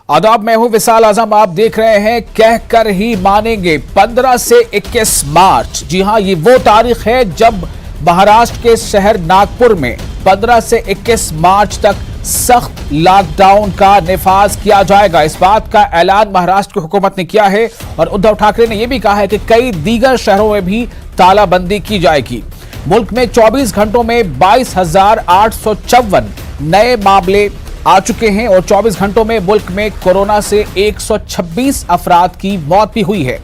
आदाब, मैं हूं विशाल आजम। आप देख रहे हैं कहकर ही मानेंगे 15 से 21 मार्च। जी हां, ये वो तारीख है जब महाराष्ट्र के शहर नागपुर में 15 से 21 मार्च तक सख्त लॉकडाउन का निफाज किया जाएगा। इस बात का ऐलान महाराष्ट्र की हुकूमत ने किया है और उद्धव ठाकरे ने यह भी कहा है कि कई दीगर शहरों में भी तालाबंदी की जाएगी। मुल्क में 24 घंटों में 22,854 नए मामले आ चुके हैं और 24 घंटों में मुल्क में कोरोना से 126 अफराद की मौत भी हुई है।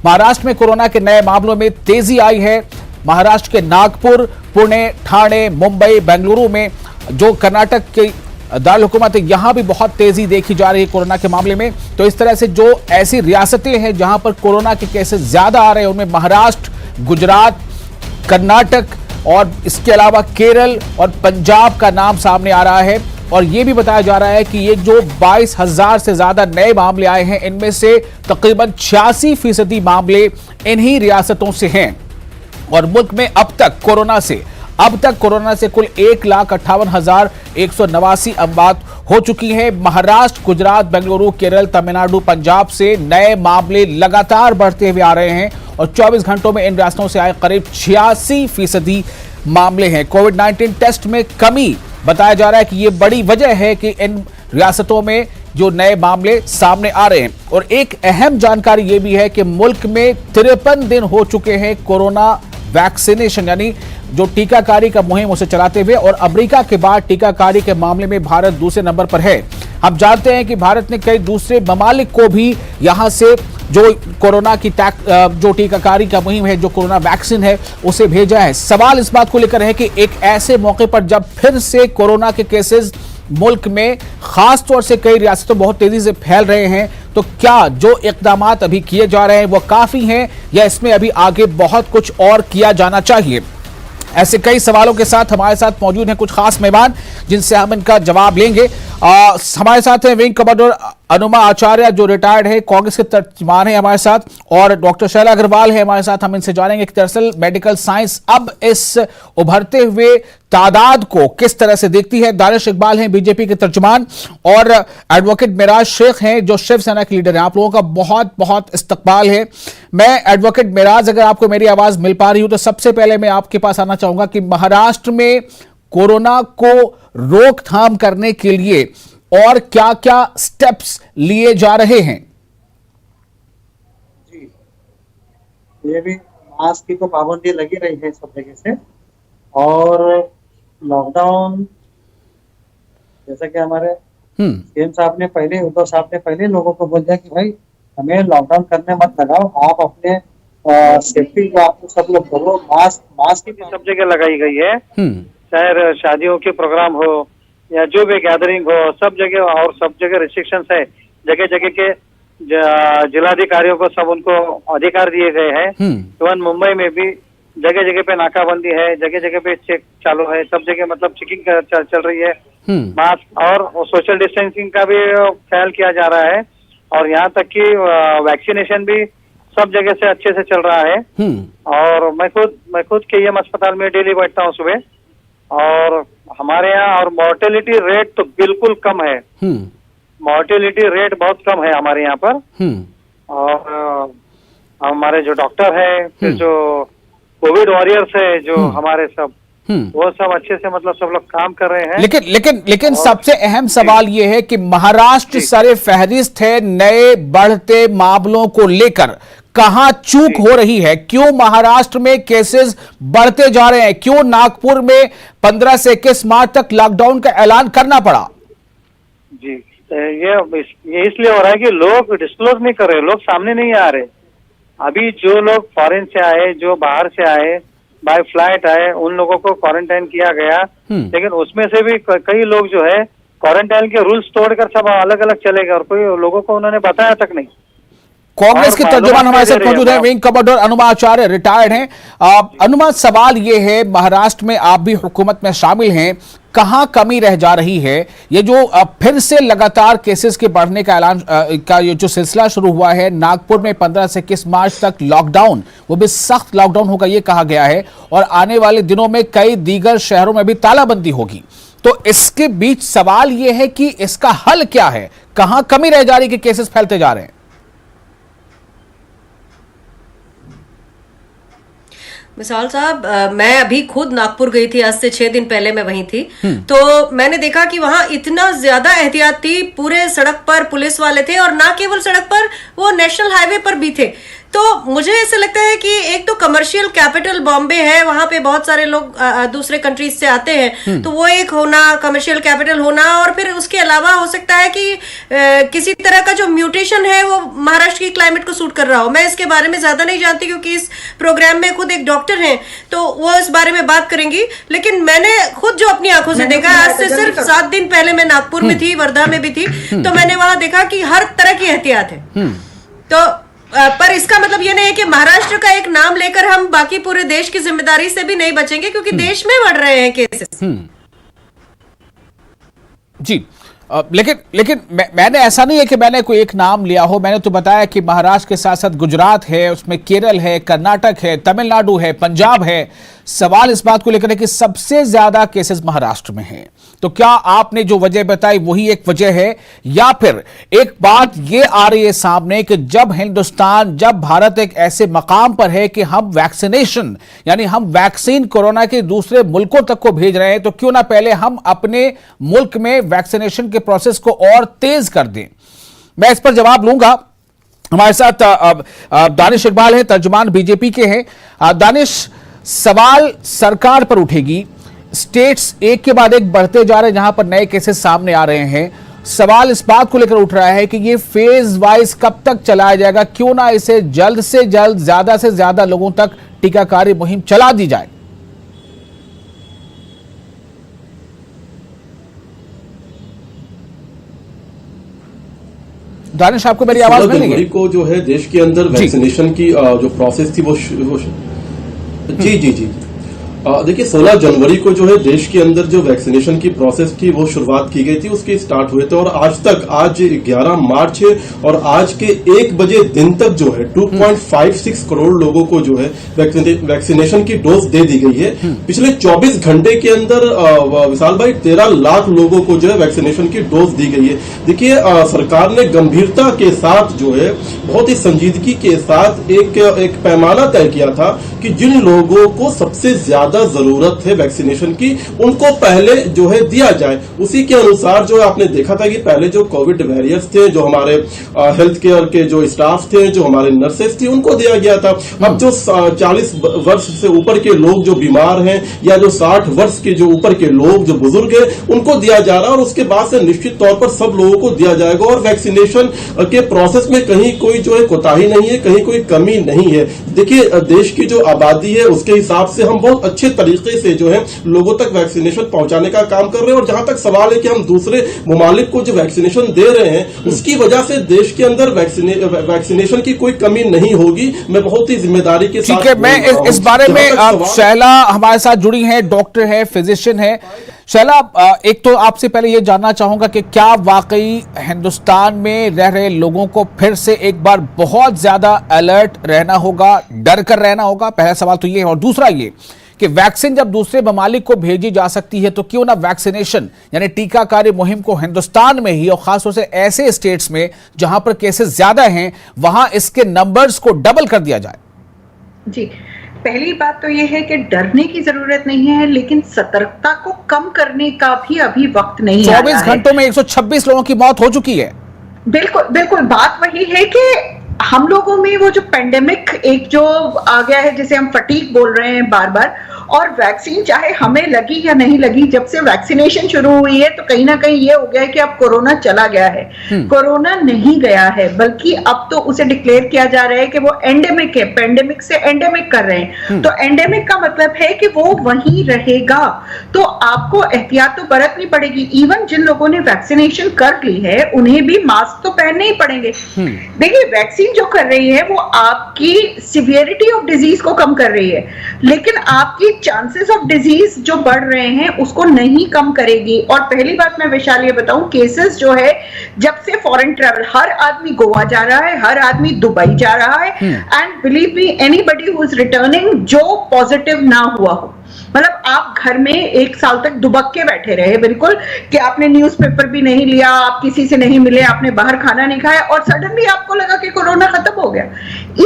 महाराष्ट्र में कोरोना के नए मामलों में तेजी आई है। महाराष्ट्र के नागपुर, पुणे, ठाणे, मुंबई, बेंगलुरु में जो कर्नाटक के दारुल हुकूमत है, यहां भी बहुत तेजी देखी जा रही है कोरोना के मामले में। तो इस तरह से जो ऐसी रियासतें हैं जहां पर कोरोना के केसेस ज्यादा आ रहे हैं उनमें महाराष्ट्र, गुजरात, कर्नाटक और इसके अलावा केरल और पंजाब का नाम सामने आ रहा है। और यह भी बताया जा रहा है कि ये जो 22,000 से ज्यादा नए मामले आए हैं, इनमें से तकरीबन 86% मामले इन्हीं रियासतों से हैं। और मुल्क में अब तक कोरोना से कुल 1,58,189 अमवात हो चुकी है। महाराष्ट्र, गुजरात, बेंगलुरु, केरल, तमिलनाडु, पंजाब से नए मामले लगातार बढ़ते हुए आ रहे हैं और 24 घंटों में इन रियासतों से आए करीब 86% मामले हैं। कोविड-19 टेस्ट में कमी बताया जा रहा है कि यह बड़ी वजह है कि इन रियासतों में जो नए मामले सामने आ रहे हैं। और एक अहम जानकारी यह भी है कि मुल्क में 53 दिन हो चुके हैं कोरोना वैक्सीनेशन यानी जो टीकाकारी का मुहिम उसे चलाते हुए, और अमेरिका के बाद टीकाकारी के मामले में भारत दूसरे नंबर पर है। हम जानते हैं कि भारत ने कई दूसरे ममालिक को भी यहां से जो कोरोना की जो टीकाकारी का मुहिम है, जो कोरोना वैक्सीन है, उसे भेजा है। सवाल इस बात को लेकर है कि एक ऐसे मौके पर जब फिर से कोरोना के केसेस मुल्क में खास तौर से कई रियासतों बहुत तेजी से फैल रहे हैं, तो क्या जो इक़दामात अभी किए जा रहे हैं वो काफी हैं या इसमें अभी आगे बहुत कुछ और किया जाना चाहिए? ऐसे कई सवालों के साथ हमारे साथ मौजूद हैं कुछ खास मेहमान जिनसे हम इनका जवाब लेंगे। हमारे साथ हैं विंग कमांडर अनुमा आचार्य जो रिटायर्ड है, कांग्रेस के तर्जुमान है हमारे साथ, और डॉक्टर शैला अग्रवाल है हमारे साथ। हम इनसे जानेंगे कि दरअसल मेडिकल साइंस अब इस उभरते हुए तादाद को किस तरह से देखती है। दानिश इकबाल हैं बीजेपी के तर्जुमान, और एडवोकेट मिराज शेख हैं जो शिवसेना के लीडर हैं। आप लोगों का बहुत बहुत इस्तकबाल है। मैं एडवोकेट मिराज, अगर आपको मेरी आवाज मिल पा रही हो तो सबसे पहले मैं आपके पास आना चाहूंगा कि महाराष्ट्र में कोरोना को रोकथाम करने के लिए और क्या क्या स्टेप्स लिए जा रहे हैं? जी, ये भी मास्क की तो पाबंदी लगी रही है सब जगह से, और लॉकडाउन जैसा कि हमारे सीएम साहब ने पहले, उद्धव साहब ने पहले लोगों को बोल दिया कि भाई हमें लॉकडाउन करने मत लगाओ, आप अपने सेफ्टी को आपको सब लोग करो। मास्क की सब जगह लगाई गई है, चाहे शादियों के प्रोग्राम हो या जो भी गैदरिंग हो, सब जगह, और सब जगह रिस्ट्रिक्शंस है। जगह जगह के जिलाधिकारियों को सब उनको अधिकार दिए गए हैं। इवन मुंबई में भी जगह जगह पे नाकाबंदी है, जगह जगह पे चेक चालू है, सब जगह मतलब चेकिंग चल रही है। मास्क और सोशल डिस्टेंसिंग का भी ख्याल किया जा रहा है, और यहाँ तक कि वैक्सीनेशन भी सब जगह से अच्छे से चल रहा है। और मैं खुद KEM अस्पताल में डेली बैठता हूँ सुबह, और हमारे यहाँ और मोर्टेलिटी रेट तो बिल्कुल कम है। मोर्टेलिटी रेट बहुत कम है हमारे यहाँ पर। और हमारे जो डॉक्टर है, फिर जो कोविड वॉरियर्स है, जो हमारे सब वो सब अच्छे से मतलब सब लोग काम कर रहे हैं। लेकिन सबसे अहम सवाल ये है कि महाराष्ट्र सरे फहरिस्त है नए बढ़ते मामलों को लेकर। कहां चूक हो रही है? क्यों महाराष्ट्र में केसेस बढ़ते जा रहे हैं? क्यों नागपुर में 15 से 21 मार्च तक लॉकडाउन का ऐलान करना पड़ा? जी, ये इसलिए हो रहा है कि लोग डिस्क्लोज नहीं कर रहे, लोग सामने नहीं आ रहे। अभी जो लोग फॉरेन से आए, जो बाहर से आए, बाय फ्लाइट आए, उन लोगों को क्वारंटाइन किया गया। लेकिन उसमें से भी कई लोग जो है क्वारंटाइन के रूल्स तोड़कर सब अलग अलग चले गए, और कोई लोगों को उन्होंने बताया तक नहीं। कांग्रेस के तर्जुमान हमारे साथ मौजूद है, विंग कमांडर अनुमा आचार्य रिटायर्ड हैं। अनुमा, सवाल ये है, महाराष्ट्र में आप भी हुकूमत में शामिल हैं, कहां कमी रह जा रही है? ये जो फिर से लगातार केसेस के बढ़ने का ऐलान का ये जो सिलसिला शुरू हुआ है, नागपुर में 15 से 21 मार्च तक लॉकडाउन, वो भी सख्त लॉकडाउन होगा ये कहा गया है, और आने वाले दिनों में कई दीगर शहरों में भी तालाबंदी होगी। तो इसके बीच सवाल यह है कि इसका हल क्या है? कहां कमी रह जा रही कि केसेस फैलते जा रहे हैं? विशाल साहब, मैं अभी खुद नागपुर गई थी, आज से 6 दिन पहले मैं वहीं थी। तो मैंने देखा कि वहां इतना ज्यादा एहतियात थी, पूरे सड़क पर पुलिस वाले थे और ना केवल सड़क पर, वो नेशनल हाईवे पर भी थे। तो मुझे ऐसा लगता है कि एक तो कमर्शियल कैपिटल बॉम्बे है, वहां पे बहुत सारे लोग दूसरे कंट्रीज से आते हैं, तो वो एक होना, कमर्शियल कैपिटल होना, और फिर उसके अलावा हो सकता है कि किसी तरह का जो म्यूटेशन है वो महाराष्ट्र की क्लाइमेट को सूट कर रहा हो। मैं इसके बारे में ज्यादा नहीं जानती क्योंकि इस प्रोग्राम में खुद एक डॉक्टर हैं, तो वो इस बारे में बात करेंगी। लेकिन मैंने खुद जो अपनी आंखों से देखा, आज से सिर्फ 7 दिन पहले मैं नागपुर में थी, वर्धा में भी थी, तो मैंने वहां देखा कि हर तरह की एहतियात है। तो पर इसका मतलब ये नहीं है कि महाराष्ट्र का एक नाम लेकर हम बाकी पूरे देश की जिम्मेदारी से भी नहीं बचेंगे, क्योंकि देश में बढ़ रहे हैं केसेस। जी, लेकिन मैंने ऐसा नहीं है कि मैंने कोई एक नाम लिया हो। मैंने तो बताया कि महाराष्ट्र के साथ साथ गुजरात है, उसमें केरल है, कर्नाटक है, तमिलनाडु है, पंजाब है। सवाल इस बात को लेकर है कि सबसे ज्यादा केसेस महाराष्ट्र में हैं। तो क्या आपने जो वजह बताई वही एक वजह है, या फिर एक बात यह आ रही है सामने कि जब हिंदुस्तान, जब भारत एक ऐसे मकाम पर है कि हम वैक्सीनेशन, यानी हम वैक्सीन कोरोना के दूसरे मुल्कों तक को भेज रहे हैं, तो क्यों ना पहले हम अपने मुल्क में वैक्सीनेशन के प्रोसेस को और तेज कर दें? मैं इस पर जवाब लूंगा। हमारे साथ दानिश इकबाल है, तर्जुमान बीजेपी के हैं। दानिश, सवाल सरकार पर उठेगी। स्टेट्स एक के बाद एक बढ़ते जा रहे हैं जहां पर नए केसेस सामने आ रहे हैं। सवाल इस बात को लेकर उठ रहा है कि ये फेज वाइज कब तक चलाया जाएगा? क्यों ना इसे जल्द से जल्द, ज्यादा से ज्यादा लोगों तक टीकाकारी मुहिम चला दी जाए। दानिश, आपको मेरी आवाज मिल रही है? को जो है देश के अंदर वैक्सीनेशन की जो प्रोसेस थी वो जी देखिए 16 जनवरी को जो है देश के अंदर जो वैक्सीनेशन की प्रोसेस थी वो शुरुआत की गई थी, उसके स्टार्ट हुए थे और आज तक, आज 11 मार्च है और आज के 1 बजे दिन तक जो है 2.56 करोड़ लोगों को जो है वैक्सीनेशन की डोज दे दी गई है। पिछले 24 घंटे के अंदर विशाल भाई 13 लाख लोगों को जो है वैक्सीनेशन की डोज दी गई है। देखिए सरकार ने गंभीरता के साथ जो है बहुत ही संजीदगी के साथ एक पैमाना तय किया था कि जिन लोगों को सबसे ज्यादा जरूरत है वैक्सीनेशन की, उनको पहले जो है दिया जाए। उसी के अनुसार जो है आपने देखा था कि पहले जो कोविड वॉरियर्स थे, जो हमारे हेल्थ केयर के जो स्टाफ थे, जो हमारे नर्सेस थी, उनको दिया गया था। अब जो 40 वर्ष से ऊपर के लोग जो बीमार हैं या जो 60 वर्ष के जो ऊपर के लोग जो बुजुर्ग हैं, उनको दिया जा रहा है और उसके बाद से निश्चित तौर पर सब लोगों को दिया जाएगा और वैक्सीनेशन के प्रोसेस में कहीं कोई जो है कोताही नहीं है, कहीं कोई कमी नहीं है। देखिए देश की जो आबादी है उसके हिसाब से हम बहुत अच्छे तरीके से जो है लोगों तक वैक्सीनेशन पहुंचाने का काम कर रहे हैं और जहां तक सवाल है कि हम दूसरे ममालिक को जो वैक्सीनेशन दे रहे हैं उसकी वजह से देश के अंदर वैक्सीनेशन की कोई कमी नहीं होगी। मैं बहुत ही जिम्मेदारी के साथ, ठीक है, मैं इस बारे में शैला हमारे साथ जुड़ी है, डॉक्टर है, फिजिशियन है। शैला, एक तो आपसे पहले यह जानना चाहूंगा कि क्या वाकई हिंदुस्तान में रह रहे लोगों को फिर से एक बार बहुत ज्यादा अलर्ट रहना होगा, डर कर रहना होगा? पहला सवाल तो ये है। और दूसरा ये कि वैक्सीन जब दूसरे ममालिक को भेजी जा सकती है तो क्यों ना वैक्सीनेशन यानी टीकाकारी मुहिम को हिंदुस्तान में ही, और खासतौर से ऐसे स्टेट्स में जहां पर केसेस ज्यादा हैं, वहां इसके नंबर्स को डबल कर दिया जाए? जी, पहली बात तो यह है कि डरने की जरूरत नहीं है, लेकिन सतर्कता को कम करने का भी अभी वक्त नहीं आया है। 24 घंटों में 126 लोगों की मौत हो चुकी है। बिल्कुल बिल्कुल, बात वही है कि हम लोगों में वो जो पेंडेमिक एक जो आ गया है, जिसे हम फटीग बोल रहे हैं बार बार, और वैक्सीन चाहे हमें लगी या नहीं लगी, जब से वैक्सीनेशन शुरू हुई है तो कहीं ना कहीं ये हो गया है कि अब कोरोना चला गया है। कोरोना नहीं गया है, बल्कि अब तो उसे डिक्लेयर किया जा रहा है कि वो एंडेमिक है, पेंडेमिक से एंडेमिक कर रहे हैं। तो एंडेमिक का मतलब है कि वो वहीं रहेगा, तो आपको एहतियात तो बरतनी पड़ेगी। इवन जिन लोगों ने वैक्सीनेशन कर ली है उन्हें भी मास्क तो पहनने ही पड़ेंगे। देखिए वैक्सीन जो कर रही है वो आपकी सिवियरिटी ऑफ डिजीज को कम कर रही है, लेकिन आपकी चांसेस ऑफ डिजीज जो बढ़ रहे हैं उसको नहीं कम करेगी। और पहली बात मैं विशाल ये बताऊं, केसेस जो है जब से फॉरेन ट्रैवल, हर आदमी गोवा जा रहा है, हर आदमी दुबई जा रहा है, and believe me anybody who is returning जो पॉजिटिव ना हुआ हो, मतलब आप घर में 1 साल तक दुबक के बैठे रहे बिल्कुल, कि आपने न्यूज़पेपर भी नहीं लिया, आप किसी से नहीं मिले, आपने बाहर खाना नहीं खाया, और सडनली आपको लगा कि कोरोना खत्म हो गया।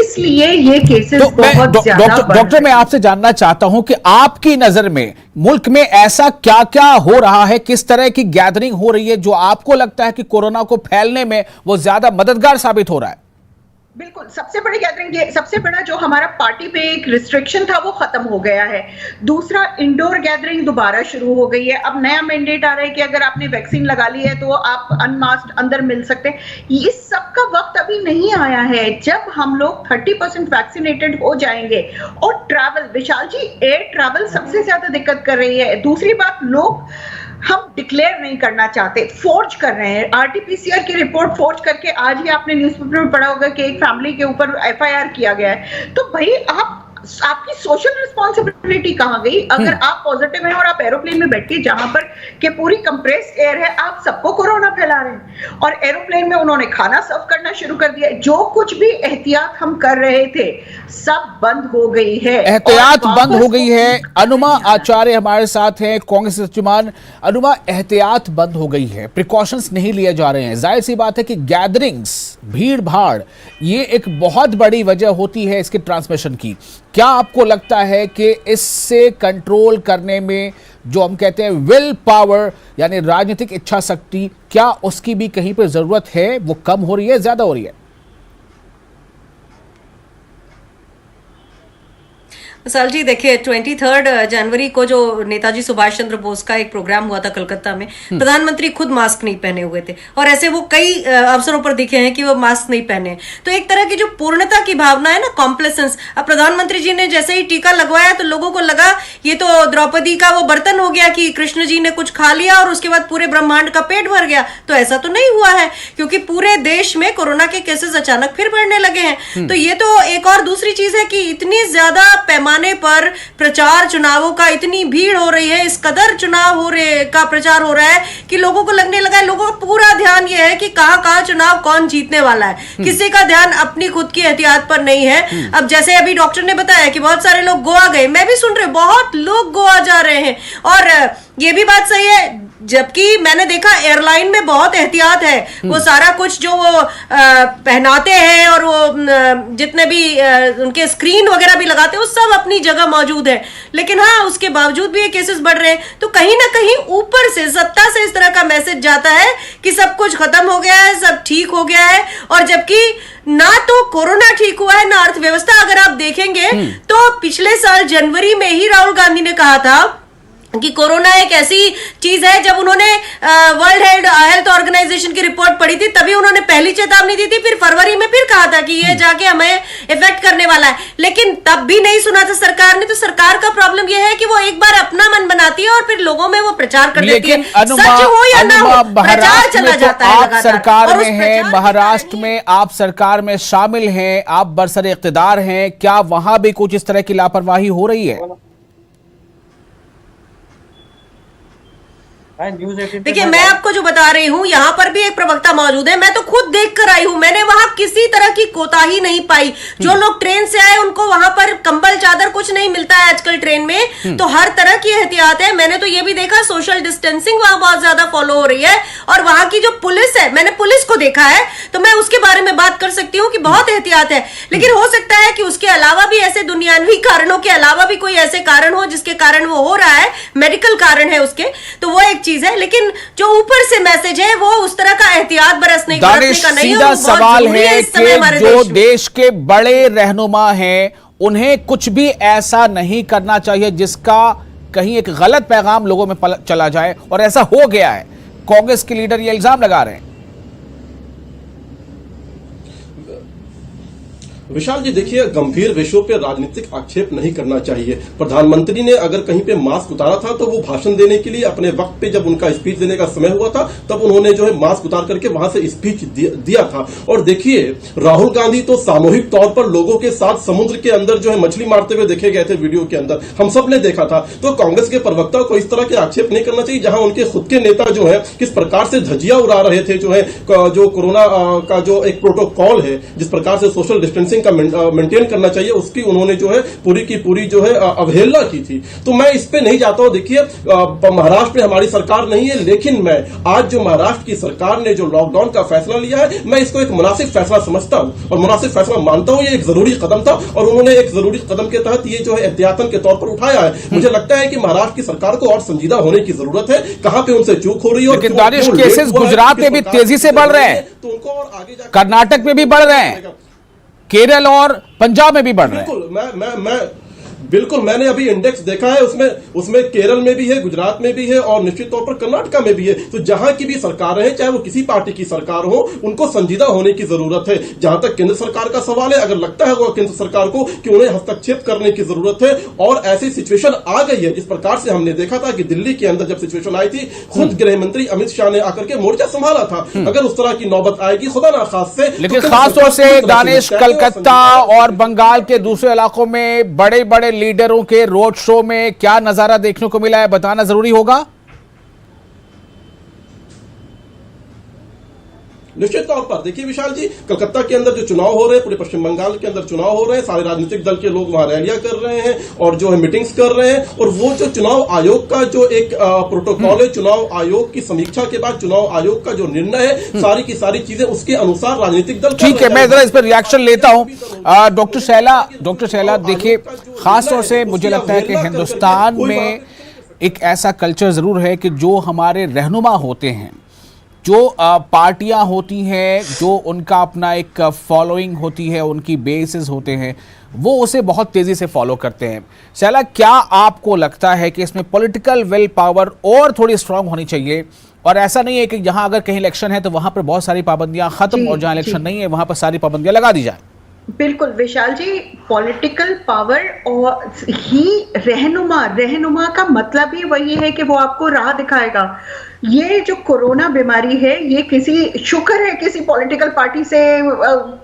इसलिए ये केसेस तो बहुत ज्यादा डॉक्टर मैं आपसे जानना चाहता हूं कि आपकी नजर में मुल्क में ऐसा क्या क्या हो रहा है, किस तरह की गैदरिंग हो रही है जो आपको लगता है कि कोरोना को फैलने में वो ज्यादा मददगार साबित हो रहा है? बिल्कुल, सबसे बड़ी गैदरिंग, सबसे बड़ा जो हमारा पार्टी पे एक रिस्ट्रिक्शन था वो खत्म हो गया है। दूसरा, इंडोर गैदरिंग दोबारा शुरू हो गई है। अब नया मैंडेट आ रहा है कि अगर आपने वैक्सीन लगा ली है तो आप अनमास्क्ड अंदर मिल सकते हैं। इस सब का वक्त अभी नहीं आया है। जब हम लोग 30% वैक्सीनेटेड हो जाएंगे, और ट्रैवल, विशाल जी, एयर ट्रैवल सबसे ज्यादा दिक्कत कर रही है। दूसरी बात, लोग हम डिक्लेयर नहीं करना चाहते, फोर्ज कर रहे हैं। आरटीपीसीआर की रिपोर्ट फोर्ज करके, आज ही आपने न्यूज़पेपर में पढ़ा होगा कि एक फैमिली के ऊपर एफआईआर किया गया है। तो भाई आपकी सोशल रिस्पॉन्सिबिलिटी कहां गई? अगर आप पॉजिटिव हैं और आप एरोप्लेन में बैठ के, जहां पर के पूरी कंप्रेस्ड एयर है, आप सबको कोरोना फैला रहे हैं, और एरोप्लेन में उन्होंने खाना सर्व करना शुरू कर दिया। जो कुछ भी एहतियात हम कर रहे थे सब बंद हो गई है, एहतियात बंद हो गई है। अनुमा आचार्य हमारे साथ हैं, कांग्रेस तर्जुमान। अनुमा, एहतियात बंद हो गई है, प्रिकॉशंस नहीं लिए जा रहे हैं। जाहिर सी बात है कि गैदरिंग्स, भीड़ भाड़, ये एक बहुत बड़ी वजह होती है इसके ट्रांसमिशन की। क्या आपको लगता है कि इससे कंट्रोल करने में जो हम कहते हैं विल पावर, यानी राजनीतिक इच्छा शक्ति, क्या उसकी भी कहीं पर जरूरत है? वो कम हो रही है, ज्यादा हो रही है? विशाल जी, देखिए 23 जनवरी को जो नेताजी सुभाष चंद्र बोस का एक प्रोग्राम हुआ था कलकत्ता में, प्रधानमंत्री खुद मास्क नहीं पहने हुए थे, और ऐसे वो कई अवसरों पर दिखे हैं कि वो मास्क नहीं पहने। तो एक तरह की जो पूर्णता की भावना है ना, कॉम्प्लेसेंस। अब प्रधानमंत्री जी ने जैसे ही टीका लगवाया तो लोगों को लगा ये तो द्रौपदी का वो बर्तन हो गया कि कृष्ण जी ने कुछ खा लिया और उसके बाद पूरे ब्रह्मांड का पेट भर गया। तो ऐसा तो नहीं हुआ है, क्योंकि पूरे देश में कोरोना के केसेस अचानक फिर बढ़ने लगे हैं। तो ये तो एक और दूसरी चीज है कि इतनी ज्यादा पैमाने पर प्रचार चुनावों का, इतनी भीड़ हो रही है, इस कदर चुनाव का प्रचार हो रहा है कि लोगों को लगने लगा है, लोगों का पूरा ध्यान ये है कि कहां चुनाव कौन जीतने वाला है। किसी का ध्यान अपनी खुद की एहतियात पर नहीं है। अब जैसे अभी डॉक्टर ने बताया कि बहुत सारे लोग गोवा गए, मैं भी सुन रही हूं बहुत लोग गोवा जा रहे हैं, और ये भी बात सही है। जबकि मैंने देखा एयरलाइन में बहुत एहतियात है, वो सारा कुछ जो वो पहनाते हैं और वो जितने भी उनके स्क्रीन वगैरह भी लगाते हैं, वो सब अपनी जगह मौजूद है। लेकिन हाँ, उसके बावजूद भी ये केसेस बढ़ रहे हैं। तो कहीं ना कहीं ऊपर से, सत्ता से इस तरह का मैसेज जाता है कि सब कुछ खत्म हो गया है, सब ठीक हो गया है, और जबकि ना तो कोरोना ठीक हुआ है ना अर्थव्यवस्था। अगर आप देखेंगे तो पिछले साल जनवरी में ही राहुल गांधी ने कहा था कि कोरोना एक ऐसी चीज है, जब उन्होंने वर्ल्ड हेल्थ ऑर्गेनाइजेशन की रिपोर्ट पढ़ी थी तभी उन्होंने पहली चेतावनी दी थी, फिर फरवरी में फिर कहा था कि ये जाके हमें इफेक्ट करने वाला है, लेकिन तब भी नहीं सुना था सरकार ने। तो सरकार का प्रॉब्लम यह है कि वो एक बार अपना मन बनाती है और फिर लोगों में वो प्रचार कर देती है। सच हो या ना हो, प्रचार चला जाता है आप सरकार में हैं, महाराष्ट्र में आप सरकार में शामिल हैं, आप बरसरे इख्तिदार हैं, क्या वहां भी कुछ इस तरह की लापरवाही हो रही है? देखिए, मैं आपको जो बता रही हूँ, यहाँ पर भी एक प्रवक्ता मौजूद है, मैं तो खुद देख कर आई हूँ, मैंने वहां किसी तरह की कोताही नहीं पाई। जो लोग ट्रेन से आए उनको वहां पर कंबल चादर कुछ नहीं मिलता है आजकल ट्रेन में, तो हर तरह की एहतियात है। मैंने तो ये भी देखा सोशल डिस्टेंसिंग वहां बहुत ज्यादा फॉलो हो रही है, और वहां की जो पुलिस है, मैंने पुलिस को देखा है, तो मैं उसके बारे में बात कर सकती हूँ कि बहुत एहतियात है। लेकिन हो सकता है कि उसके अलावा भी ऐसे दुनियावी कारणों के अलावा भी कोई ऐसे कारण हो जिसके कारण वो हो रहा है, मेडिकल कारण है उसके, तो वो एक चीज है। लेकिन जो ऊपर से मैसेज है वो उस तरह का एहतियात बरतने का नहीं है। सीधा सवाल है कि जो देश के बड़े रहनुमा हैं उन्हें कुछ भी ऐसा नहीं करना चाहिए जिसका कहीं एक गलत पैगाम लोगों में चला जाए, और ऐसा हो गया है। कांग्रेस के लीडर ये इल्जाम लगा रहे हैं। विशाल जी, देखिए, गंभीर विषयों पे राजनीतिक आक्षेप नहीं करना चाहिए। प्रधानमंत्री ने अगर कहीं पे मास्क उतारा था तो वो भाषण देने के लिए अपने वक्त पे, जब उनका स्पीच देने का समय हुआ था, तब उन्होंने जो है मास्क उतार करके वहां से स्पीच दिया था। और देखिए, राहुल गांधी तो सामूहिक तौर पर लोगों के साथ समुद्र के अंदर जो है मछली मारते हुए देखे गए थे वीडियो के अंदर, हम सब ने देखा था। तो कांग्रेस के प्रवक्ता को इस तरह के आक्षेप नहीं करना चाहिए, जहां उनके खुद के नेता जो है किस प्रकार से धज्जियां उड़ा रहे थे, जो है जो कोरोना का जो एक प्रोटोकॉल है, जिस प्रकार से सोशल डिस्टेंसिंग डिस्टेंसिंग का मेंटेन करना चाहिए, उसकी उन्होंने जो है पूरी की पूरी जो है अवहेलना की थी। तो मैं इस पे नहीं जाता हूं। देखिए, महाराष्ट्र में हमारी सरकार नहीं है, लेकिन मैं आज जो महाराष्ट्र की सरकार ने जो लॉकडाउन का फैसला लिया है, मैं इसको एक मुनासिब फैसला समझता हूं और मुनासिब फैसला मानता हूं। ये एक जरूरी कदम था और उन्होंने एक जरूरी कदम के तहत ये जो है एहतियातन के तौर पर उठाया है। मुझे लगता है कि महाराष्ट्र की सरकार को और संजीदा होने की जरूरत है, कहां पे उनसे चूक हो रही है। लेकिन दानिश, केसेस गुजरात में भी तेजी से बढ़ रहे हैं, तो उनको और आगे जाकर कर्नाटक में भी बढ़ रहे हैं, केरल और पंजाब में भी बढ़ रहे हैं। बिल्कुल मैंने अभी इंडेक्स देखा है, उसमें केरल में भी है, गुजरात में भी है और निश्चित तौर पर कर्नाटका में भी है। तो जहां की भी सरकारें हैं, चाहे वो किसी पार्टी की सरकार हो, उनको संजीदा होने की जरूरत है। जहां तक केंद्र सरकार का सवाल है, अगर लगता है वो केंद्र सरकार को कि उन्हें हस्तक्षेप करने की जरूरत है और ऐसी सिचुएशन आ गई है, जिस प्रकार से हमने देखा था कि दिल्ली के अंदर जब सिचुएशन आई थी, खुद गृह मंत्री अमित शाह ने आकर के मोर्चा संभाला था। अगर उस तरह की नौबत आएगी खुदा ना खास से, लेकिन खासतौर से दानिश, कलकत्ता और बंगाल के दूसरे इलाकों में बड़े बड़े लीडरों के रोड शो में क्या नजारा देखने को मिला है, बताना जरूरी होगा। निश्चित तौर पर देखिए विशाल जी, कलकत्ता के अंदर जो चुनाव हो रहे हैं, पूरे पश्चिम बंगाल के अंदर चुनाव हो रहे हैं, सारे राजनीतिक दल के लोग वहां रैलियां कर रहे हैं और जो है मीटिंग्स कर रहे हैं। और वो जो चुनाव आयोग का जो एक प्रोटोकॉल है, चुनाव आयोग की समीक्षा के बाद चुनाव आयोग का जो निर्णय है, सारी की सारी चीजें उसके अनुसार राजनीतिक दल। ठीक है, मैं जरा इस पर रिएक्शन लेता हूं। डॉक्टर शैला, देखिए, खासतौर से मुझे लगता है कि हिंदुस्तान में एक ऐसा कल्चर जरूर है कि जो हमारे रहनुमा होते हैं, जो पार्टियां होती हैं, जो उनका अपना एक फॉलोइंग होती है, उनकी बेसिस होते हैं, वो उसे बहुत तेजी से फॉलो करते हैं। शैला, क्या आपको लगता है कि इसमें पॉलिटिकल विल पावर और थोड़ी स्ट्रांग होनी चाहिए, और ऐसा नहीं है कि जहां अगर कहीं इलेक्शन है तो वहां पर बहुत सारी पाबंदियां खत्म और जहां इलेक्शन नहीं है वहां पर सारी पाबंदियां लगा दी जाए? बिल्कुल विशाल जी, पॉलिटिकल पावर और ही रहनुमा का मतलब ही वही है कि वो आपको राह दिखाएगा। ये जो कोरोना बीमारी है, ये शुक्र है किसी पॉलिटिकल पार्टी से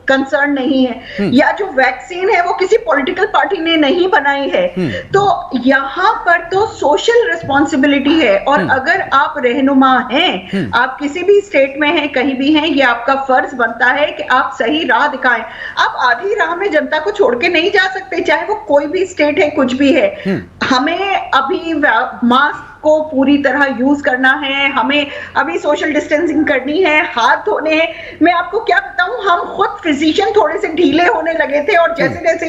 कंसर्न नहीं है, या जो वैक्सीन है वो किसी पॉलिटिकल पार्टी ने नहीं बनाई है। तो यहाँ पर तो सोशल रिस्पॉन्सिबिलिटी है, और अगर आप रहनुमा हैं, आप किसी भी स्टेट में हैं, कहीं भी हैं, ये आपका फर्ज बनता है कि आप सही राह दिखाएं। आप आधी राह में जनता को छोड़ के नहीं जा सकते, चाहे वो कोई भी स्टेट है, कुछ भी है। हमें अभी मास्क को पूरी तरह यूज करना है, हमें अभी सोशल डिस्टेंसिंग करनी है, हाथ धोने हैं। मैं आपको क्या बताऊं, हम खुद फिजिशियन थोड़े से ढीले होने लगे थे, और जैसे जैसे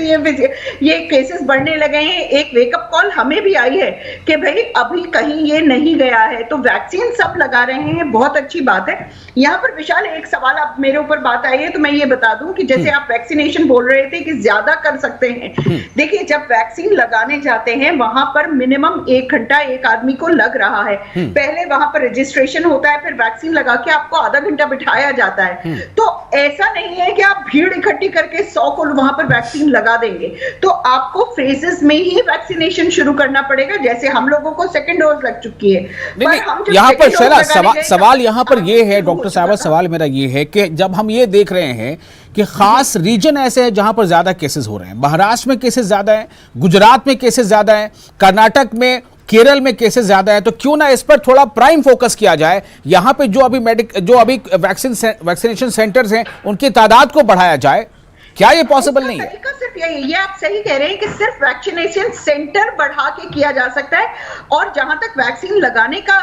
ये केसेस बढ़ने लगे हैं, एक वेकअप कॉल हमें भी आई है कि भाई अभी कहीं ये नहीं गया है। तो वैक्सीन सब लगा रहे हैं, बहुत अच्छी बात है। यहाँ पर विशाल एक सवाल, आप मेरे ऊपर बात आई है तो मैं ये बता दूं कि जैसे आप वैक्सीनेशन बोल रहे थे कि ज्यादा कर सकते हैं, देखिए जब वैक्सीन लगाने जाते हैं वहां पर मिनिमम 1 घंटा एक आदमी को लग रहा है। पहले वहां पर रजिस्ट्रेशन होता है, फिर वैक्सीन लगा के आपको आधा घंटा बिठाया जाता है। तो ऐसा नहीं है कि आप भीड़ इकट्ठी करके 100 को वहां पर वैक्सीन लगा देंगे। तो आपको फेजेस में ही वैक्सीनेशन शुरू करना पड़ेगा, जैसे हम लोगों को सेकंड डोज लग चुकी है। यहाँ पर शैला, सवाल यहाँ पर ये है डॉक्टर साहब, सवाल मेरा ये है कि जब हम ये देख रहे हैं कि खास रीजन ऐसे हैं जहां पर ज्यादा केसेस हो रहे हैं, महाराष्ट्र में केसेस ज्यादा हैं, गुजरात में केसेस ज्यादा हैं, कर्नाटक में, केरल में केसेस ज्यादा है, तो क्यों ना इस पर थोड़ा प्राइम फोकस किया जाए। यहां पे जो अभी वैक्सीनेशन सेंटर्स हैं उनकी तादाद को बढ़ाया जाए। क्या ये पॉसिबल नहीं है? सिर्फ ये आप सही कह रहे हैं कि सिर्फ वैक्सीनेशन सेंटर बढ़ा के किया जा सकता है, और जहां तक वैक्सीन लगाने का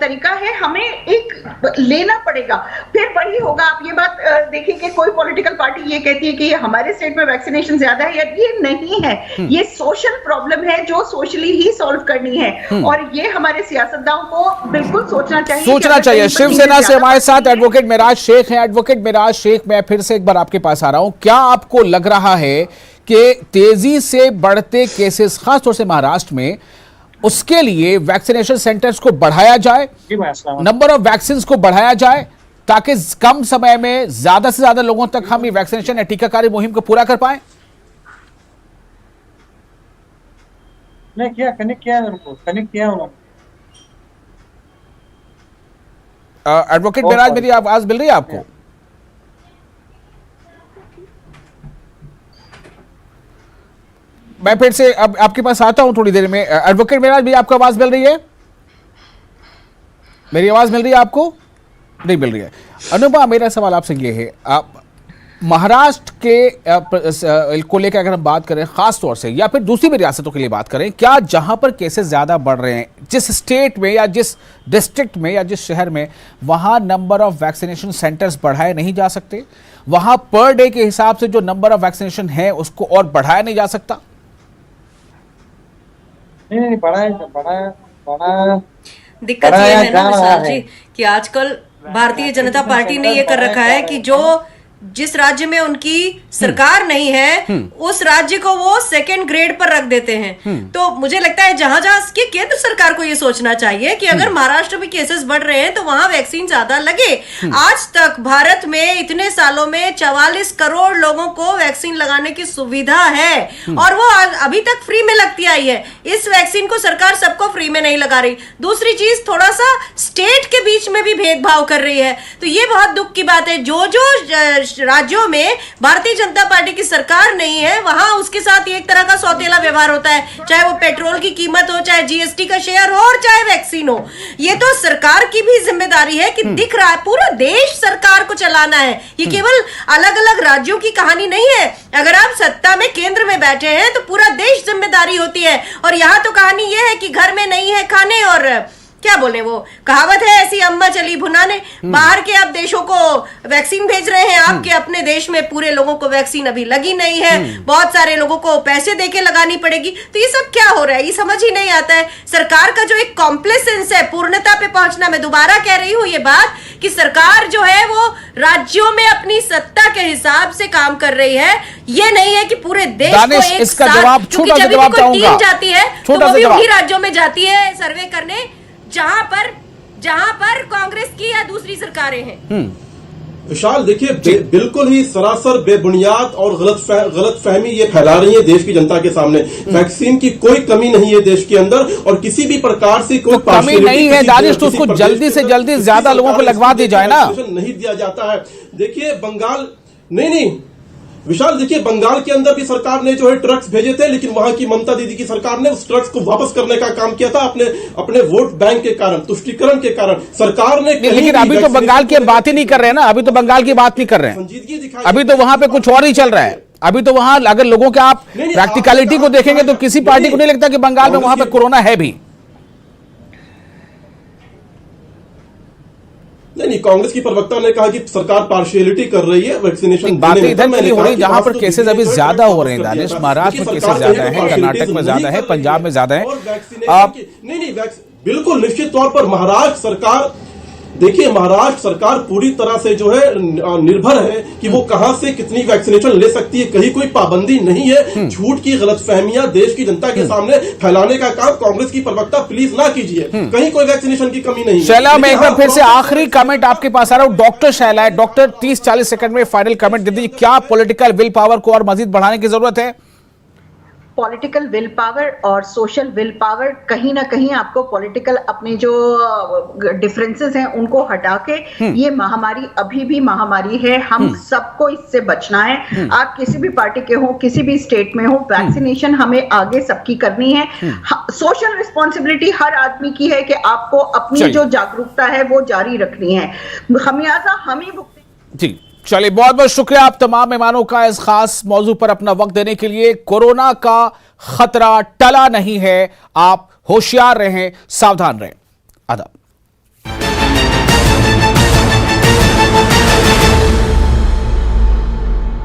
तरीका है, हमें एक लेना पड़ेगा। फिर वही होगा, आप ये बात देखिए कि कोई पॉलिटिकल पार्टी ये कहती है कि हमारे स्टेट में वैक्सीनेशन ज्यादा है, ये नहीं है। ये सोशल प्रॉब्लम है जो सोशली ही सॉल्व करनी है, और ये हमारे सियासतदानों को बिल्कुल सोचना चाहिए। शिवसेना से हमारे साथ एडवोकेट मेराज शेख हैं। एडवोकेट मेराज शेख, मैं फिर से एक बार आपके पास आ रहा हूं। क्या आपको लग रहा है कि तेजी से बढ़ते केसेस खासतौर से महाराष्ट्र में, उसके लिए वैक्सीनेशन सेंटर्स को बढ़ाया जाए, नंबर ऑफ वैक्सीन को बढ़ाया जाए, ताकि कम समय में ज्यादा से ज्यादा लोगों तक हम ये वैक्सीनेशन या टीकाकारी मुहिम को पूरा कर पाए? कनेक्ट किया उन्होंने। एडवोकेट मेराज, मेरी आवाज मिल रही है आपको? मैं फिर से अब आपके पास आता हूं थोड़ी देर में। एडवोकेट मेराज, भी आपको आवाज मिल रही है? मेरी आवाज मिल रही है आपको? नहीं मिल रही है। अनुपमा, मेरा सवाल आपसे ये है, आप महाराष्ट्र के को लेकर अगर हम बात करें खास तौर से, या फिर दूसरी भी रियासतों के लिए बात करें, क्या जहां पर केसेस ज्यादा बढ़ रहे हैं, जिस स्टेट में या जिस डिस्ट्रिक्ट में या जिस शहर में, वहां नंबर ऑफ वैक्सीनेशन सेंटर्स बढ़ाए नहीं जा सकते? वहां पर डे के हिसाब से जो नंबर ऑफ वैक्सीनेशन है उसको और बढ़ाया नहीं जा सकता? नहीं, बड़ा दिक्कत ये है ना विशाल जी कि आजकल भारतीय जनता पार्टी ने ये कर रखा है कि जो जिस राज्य में उनकी सरकार नहीं है उस राज्य को वो सेकंड ग्रेड पर रख देते हैं। तो मुझे लगता है जहां जहां की केंद्र सरकार को ये सोचना चाहिए कि अगर महाराष्ट्र में केसेस बढ़ रहे हैं तो वहां वैक्सीन ज्यादा लगे। आज तक भारत में इतने सालों में 44 करोड़ लोगों को वैक्सीन लगाने की सुविधा है और वो अभी तक फ्री में लगती आई है। इस वैक्सीन को सरकार सबको फ्री में नहीं लगा रही। दूसरी चीज, थोड़ा सा स्टेट के बीच में भी भेदभाव कर रही है। तो ये बहुत दुख की बात है। जो राज्यों में भारतीय जनता पार्टी की सरकार नहीं है वहां उसके साथ एक तरह का सौतेला व्यवहार होता है, चाहे वो पेट्रोल की कीमत हो, चाहे जीएसटी का शेयर हो और चाहे वैक्सीन हो। ये तो सरकार की भी जिम्मेदारी है कि दिख रहा है पूरा देश सरकार को चलाना है। ये केवल अलग अलग राज्यों की कहानी नहीं है। अगर आप सत्ता में केंद्र में बैठे हैं तो पूरा देश जिम्मेदारी होती है। और यहाँ तो कहानी ये है कि घर में नहीं है खाने, और क्या बोले, वो कहावत है ऐसी अम्मा चली भुनाने। बाहर के आप देशों को वैक्सीन भेज रहे हैं, आपके अपने देश में पूरे लोगों को वैक्सीन अभी लगी नहीं है। बहुत सारे लोगों को पैसे देके लगानी पड़ेगी। तो ये सब क्या हो रहा है, ये समझ ही नहीं आता है। सरकार का जो एक कॉम्प्लेसेंस है पूर्णता पे पहुंचना, मैं दोबारा कह रही हूं ये बात कि सरकार जो है वो राज्यों में अपनी सत्ता के हिसाब से काम कर रही है। ये नहीं है कि पूरे देश को एक इसका साथ, जवाब छोटा सा जवाब चाहूंगा। टीम जाती है तो वो भी उन्हीं राज्यों में जाती है सर्वे करने जहां पर कांग्रेस की या दूसरी सरकारें हैं। विशाल, देखिए बिल्कुल ही सरासर बेबुनियाद और गलत फहमी ये फैला रही है देश की जनता के सामने। वैक्सीन की कोई कमी नहीं है देश के अंदर और किसी भी प्रकार से कोई कमी नहीं है दानिश, तो उसको जल्दी से जल्दी ज्यादा लोगों को लगवा दी जाए ना। नहीं दिया जाता है। देखिए बंगाल, नहीं विशाल, देखिए बंगाल के अंदर भी सरकार ने जो है ट्रक्स भेजे थे, लेकिन वहां की ममता दीदी की सरकार ने उस ट्रक्स को वापस करने का काम किया था अपने वोट बैंक के कारण, तुष्टीकरण के कारण। सरकार ने लेकिन अभी तो बंगाल की बात ही नहीं कर रहे हैं ना, अभी तो बंगाल की बात नहीं कर रहे हैं, अभी तो वहां पे कुछ और ही चल रहा है। अभी तो वहां अगर लोगों के आप प्रैक्टिकलिटी को देखेंगे तो किसी पार्टी को नहीं लगता कि बंगाल में वहां पे कोरोना है भी। नहीं, कांग्रेस की प्रवक्ता ने कहा कि सरकार पार्शियलिटी कर रही है वैक्सीनेशन। बातें इधर की हो रही जहां पर केसेस अभी ज्यादा हो रहे हैं दानिश। महाराष्ट्र में केसेस ज्यादा है, कर्नाटक में ज्यादा है, पंजाब में ज्यादा है। नहीं, बिल्कुल निश्चित तौर पर महाराष्ट्र सरकार, देखिए महाराष्ट्र सरकार पूरी तरह से जो है निर्भर है कि वो कहां से कितनी वैक्सीनेशन ले सकती है। कहीं कोई पाबंदी नहीं है। झूठ की गलतफहमियां देश की जनता के सामने फैलाने का काम कांग्रेस की प्रवक्ता प्लीज ना कीजिए। कहीं कोई वैक्सीनेशन की कमी नहीं है। शैला, मैं एक बार फिर से आखिरी कमेंट आपके पास आ रहा हूं। डॉक्टर शैला है, डॉक्टर 30-40 सेकंड में फाइनल कमेंट दे दीजिए। क्या पॉलिटिकल विल पावर को और मजीद बढ़ाने की जरूरत है? पॉलिटिकल विल पावर और सोशल विल पावर, कहीं ना कहीं आपको पॉलिटिकल अपने जो डिफरेंसेस हैं उनको हटा के, ये महामारी अभी भी महामारी है, हम सबको इससे बचना है। आप किसी भी पार्टी के हो, किसी भी स्टेट में हो, वैक्सीनेशन हमें आगे सबकी करनी है। सोशल रिस्पॉन्सिबिलिटी हर आदमी की है कि आपको अपनी जो जागरूकता है वो जारी रखनी है। खमियाजा हम ही जी। चलिए, बहुत बहुत शुक्रिया आप तमाम मेहमानों का इस खास मौजू पर अपना वक्त देने के लिए। कोरोना का खतरा टला नहीं है, आप होशियार रहें, सावधान रहें। आदाब।